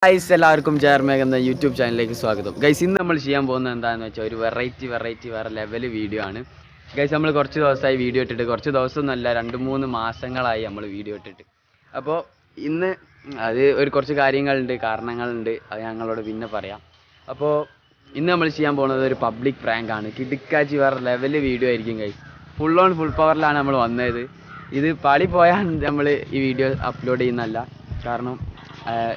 Guys എല്ലാവർക്കും ജയർമേഘ് എന്ന YouTube ചാനലിലേക്ക് സ്വാഗതം. ഗൈസ് ഇന്ന് നമ്മൾ ചെയ്യാൻ പോകുന്നത് എന്താണെന്ന് വെച്ചാൽ ഒരു വെറൈറ്റി വേറെ ലെവൽ വീഡിയോ ആണ്. ഗൈസ് നമ്മൾ കുറച്ച് ദിവസമായി വീഡിയോ ഇട്ടിട്ട്, കുറച്ച് ദിവസമൊന്നുമല്ല 2-3 മാസങ്ങളായി നമ്മൾ വീഡിയോ ഇട്ടിട്ട്. അപ്പോൾ ഇന്ന് അത് കുറച്ച് കാര്യങ്ങളുണ്ട്, കാരണങ്ങളുണ്ട്, അത് ഞങ്ങളോട് പിന്നെ പറയാം. അപ്പോൾ ഇന്ന് നമ്മൾ ചെയ്യാൻ പോകുന്നത് ഒരു പബ്ലിക് പ്രാങ്ക് ആണ്. കിടുക്കാച്ചി വേറെ ലെവൽ വീഡിയോ ആയിരിക്കും ഗൈസ്. ഫുൾ പവറിലാണ് നമ്മൾ വന്നത്. ഇത് പാളി പോയാൽ നമ്മൾ ഈ വീഡിയോ അപ്ലോഡ് ചെയ്യുന്നതല്ല, കാരണം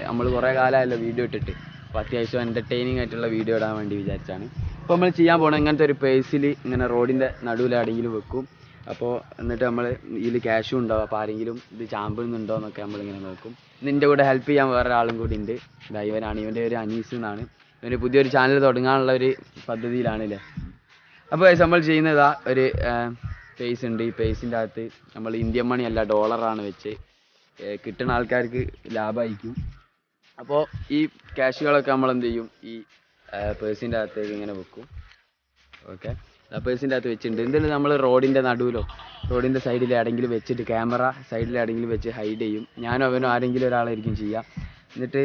നമ്മൾ കുറേ കാലമായല്ലോ വീഡിയോ ഇട്ടിട്ട്. അപ്പോൾ അത്യാവശ്യം എൻ്റർടൈനിങ് ആയിട്ടുള്ള വീഡിയോ ഇടാൻ വേണ്ടി വിചാരിച്ചാണ്. അപ്പോൾ നമ്മൾ ചെയ്യാൻ പോകണം ഇങ്ങനത്തെ ഒരു പേഴ്സിൽ ഇങ്ങനെ റോഡിൻ്റെ നടുവിൽ എവിടെയെങ്കിലും വെക്കും. അപ്പോൾ എന്നിട്ട് നമ്മൾ ഇതിൽ ക്യാഷും ഉണ്ടാവും. അപ്പോൾ ആരെങ്കിലും ഇത് ചാമ്പുന്നുണ്ടോ എന്നൊക്കെ നമ്മളിങ്ങനെ നോക്കും. ഇതിൻ്റെ കൂടെ ഹെൽപ്പ് ചെയ്യാൻ വേറെ ആളും കൂടി ഉണ്ട്. ഇവനാണ്, ഇവൻ്റെ ഒരു അനീസ് എന്നാണ്. ഇവന് പുതിയൊരു ചാനൽ തുടങ്ങാനുള്ള ഒരു പദ്ധതിയിലാണല്ലേ. അപ്പോൾ നമ്മൾ ചെയ്യുന്നതാ ഒരു പേസ് ഉണ്ട്. ഈ പേസിൻ്റെ അകത്ത് നമ്മൾ ഇന്ത്യൻ മണി അല്ല ഡോളറാണ് വെച്ച് കിട്ടുന്ന ആൾക്കാർക്ക് ലാഭമായിരിക്കും. അപ്പോൾ ഈ ക്യാഷുകളൊക്കെ നമ്മൾ എന്ത് ചെയ്യും, ഈ പേഴ്സിൻ്റെ അകത്തേക്ക് ഇങ്ങനെ വെക്കും. ഓക്കെ, ആ പേഴ്സിൻ്റെ അകത്ത് വെച്ചിട്ടുണ്ട്. എന്തെങ്കിലും നമ്മൾ റോഡിൻ്റെ നടുവിലോ റോഡിൻ്റെ സൈഡിൽ എവിടെയെങ്കിലും വെച്ചിട്ട്, ക്യാമറ സൈഡിൽ എവിടെയെങ്കിലും വെച്ച് ഹൈഡ് ചെയ്യും. ഞാനോ അവനോ ആരെങ്കിലും ഒരാളായിരിക്കും ചെയ്യുക. എന്നിട്ട്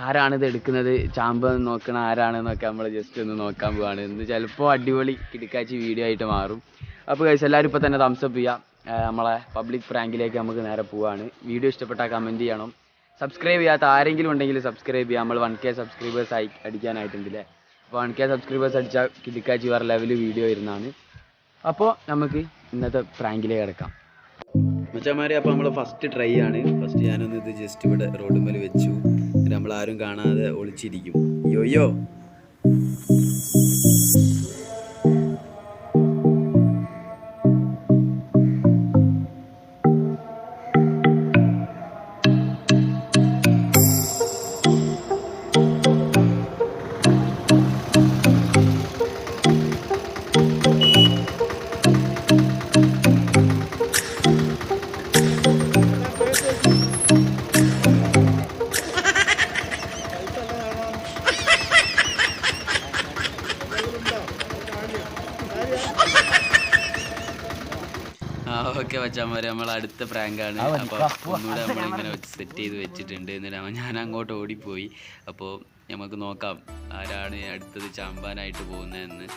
ആരാണിത് എടുക്കുന്നത്, ചാമ്പ് നോക്കണ ആരാണെന്നൊക്കെ നമ്മൾ ജസ്റ്റ് ഒന്ന് നോക്കാൻ പോവാണ്. ഇന്ന് ചിലപ്പോൾ അടിപൊളി കിടുക്കാച്ചി വീഡിയോ ആയിട്ട് മാറും. അപ്പോൾ ഗൈസ് എല്ലാവരും ഇപ്പോൾ തന്നെ തംസപ്പ് ചെയ്യാം. നമ്മളെ പബ്ലിക് പ്രാങ്കിലേക്ക് നമുക്ക് നേരെ പോവാണ്. വീഡിയോ ഇഷ്ടപ്പെട്ടാൽ കമൻറ്റ് ചെയ്യണം. സബ്സ്ക്രൈബ് ചെയ്യാത്ത ആരെങ്കിലും ഉണ്ടെങ്കിൽ സബ്സ്ക്രൈബ് ചെയ്യാം. നമ്മൾ 1K സബ്സ്ക്രൈബേഴ്സ് അടിക്കാനായിട്ടുണ്ടല്ലേ. അപ്പോൾ 1K സബ്സ്ക്രൈബേഴ്സ് അടിച്ചാൽ കിടുക്കാച്ചി വേറെ ലെവൽ വീഡിയോ വരുന്നതാണ്. അപ്പോൾ നമുക്ക് ഇന്നത്തെ പ്രാങ്കിലേക്ക് കിടക്കാം മച്ചാമാരെ. അപ്പോൾ നമ്മൾ ഫസ്റ്റ് ട്രൈ ആണ്. ഫസ്റ്റ് ഞാനൊന്ന് ഇത് ജസ്റ്റ് ഇവിടെ റോഡ് മേൽ വെച്ചു. നമ്മളാരും കാണാതെ ഒളിച്ചിരിക്കും. യോയോ ഓക്കെ വച്ചാമാരെ, നമ്മൾ അടുത്ത പ്രാങ്കാണ്. അപ്പോൾ ഒന്നുകൂടെ നമ്മളിങ്ങനെ സെറ്റ് ചെയ്ത് വെച്ചിട്ടുണ്ട്. എന്നിട്ട് ഞാൻ അങ്ങോട്ട് ഓടിപ്പോയി. അപ്പോൾ നമുക്ക് നോക്കാം ആരാണ് അടുത്തത് ചാമ്പാനായിട്ട് പോകുന്നതെന്ന്.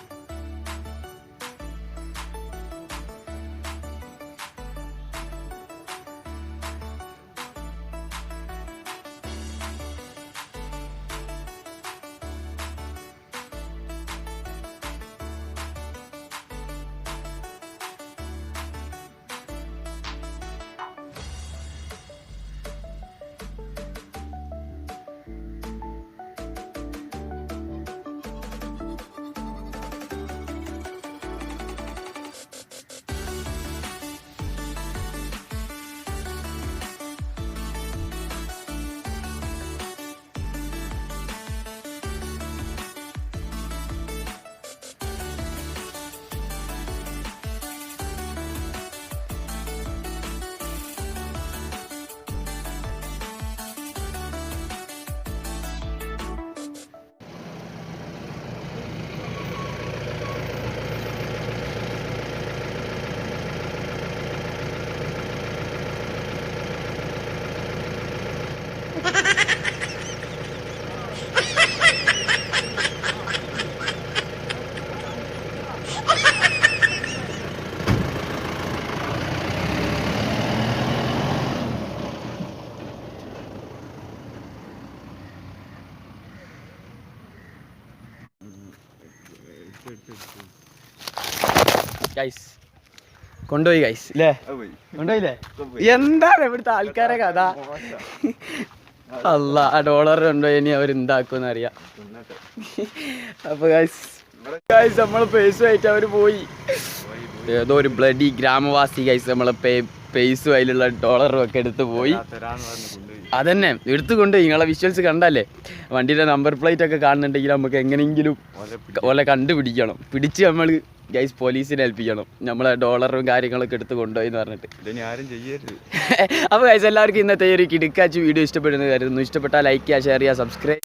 ഗൈസ് കൊണ്ടുപോയി ഗൈസ് അല്ലേ, കൊണ്ടുപോയില്ലേ? എന്താണ് ഇവിടുത്തെ ആൾക്കാരെ കഥ? അല്ല, ആ ഡോളർ കൊണ്ടുപോയി ഇനി അവരെന്താക്കുമെന്ന് അറിയാം. അപ്പൊ ഗൈസ് നമ്മൾ പേസുമായിട്ട് അവർ പോയി. ഏതോ ഒരു ബ്ലഡി ഗ്രാമവാസി ഗൈസ് നമ്മളെ പേസും അതിലുള്ള ഡോളറും ഒക്കെ എടുത്ത് പോയി. അതന്നെ എടുത്തുകൊണ്ട് നിങ്ങളെ വിഷ്വൽസ് കണ്ടല്ലേ, വണ്ടിയുടെ നമ്പർ പ്ലേറ്റ് ഒക്കെ കാണുന്നുണ്ടെങ്കിൽ നമുക്ക് എങ്ങനെയെങ്കിലും ഓലെ കണ്ടുപിടിക്കണം. പിടിച്ച് നമ്മൾ ഗൈസ് പോലീസിനെ ഏൽപ്പിക്കണം, നമ്മളെ ഡോളറും കാര്യങ്ങളൊക്കെ എടുത്ത് കൊണ്ടുപോയി എന്ന് പറഞ്ഞിട്ട്. അപ്പോൾ ഗൈസ് എല്ലാവർക്കും ഇന്നത്തെ ഒരു കിടുക്കാച്ചി വീഡിയോ ഇഷ്ടപ്പെടുന്ന കരുതുന്നു. ഇഷ്ടപ്പെട്ടാൽ ലൈക്ക് ചെയ്യുക, ഷെയർ ചെയ്യുക, സബ്സ്ക്രൈബ്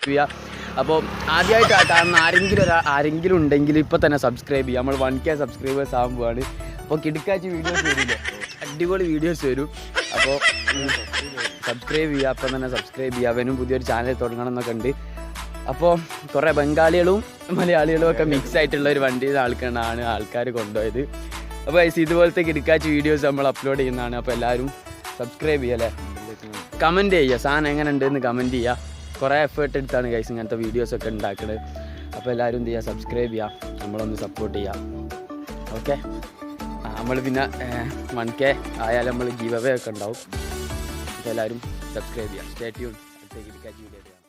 ചെയ്യുക. അപ്പോൾ ആദ്യമായിട്ട് കാണുന്ന ആരെങ്കിലും ഉണ്ടെങ്കിൽ ഇപ്പോൾ തന്നെ സബ്സ്ക്രൈബ് ചെയ്യുക. നമ്മൾ 1K സബ്സ്ക്രൈബേഴ്സ് ആകുമ്പോഴാണ്. അപ്പോൾ കിടുക്കാച്ചി വീഡിയോസ് വരില്ലേ, അടിപൊളി വീഡിയോസ് വരും. അപ്പോൾ സബ്സ്ക്രൈബ് ചെയ്യുക, അപ്പം തന്നെ സബ്സ്ക്രൈബ് ചെയ്യുക. അവനും പുതിയൊരു ചാനൽ തുടങ്ങണം എന്നൊക്കെ ഉണ്ട്. അപ്പോൾ കുറേ ബംഗാളികളും മലയാളികളും ഒക്കെ മിക്സ് ആയിട്ടുള്ള ഒരു വണ്ടിയിൽ ആൾക്കാർ കൊണ്ടുപോയത്. അപ്പോൾ ഇതുപോലത്തെ കിടക്കാച്ച വീഡിയോസ് നമ്മൾ അപ്ലോഡ് ചെയ്യുന്നതാണ്. അപ്പോൾ എല്ലാവരും സബ്സ്ക്രൈബ് ചെയ്യുക അല്ലേ, കമൻറ്റ് ചെയ്യുക, സാധനം എങ്ങനെ ഉണ്ടെന്ന് കമൻറ്റ് ചെയ്യുക. കുറേ എഫേർട്ട് എടുത്താണ് ഗൈസ് ഇങ്ങനത്തെ വീഡിയോസൊക്കെ ഉണ്ടാക്കുന്നത്. അപ്പോൾ എല്ലാവരും എന്ത് ചെയ്യുക, സബ്സ്ക്രൈബ് ചെയ്യുക, നമ്മളൊന്ന് സപ്പോർട്ട് ചെയ്യുക. ഓക്കെ, നമ്മൾ പിന്നെ 1K ആയാലും നമ്മൾ ഗീവ് അവേ ഒക്കെ ഉണ്ടാവും. അപ്പോൾ എല്ലാവരും സബ്സ്ക്രൈബ് ചെയ്യുക. Stay tune. അടുത്ത കിടക്കാച്ച വീഡിയോ.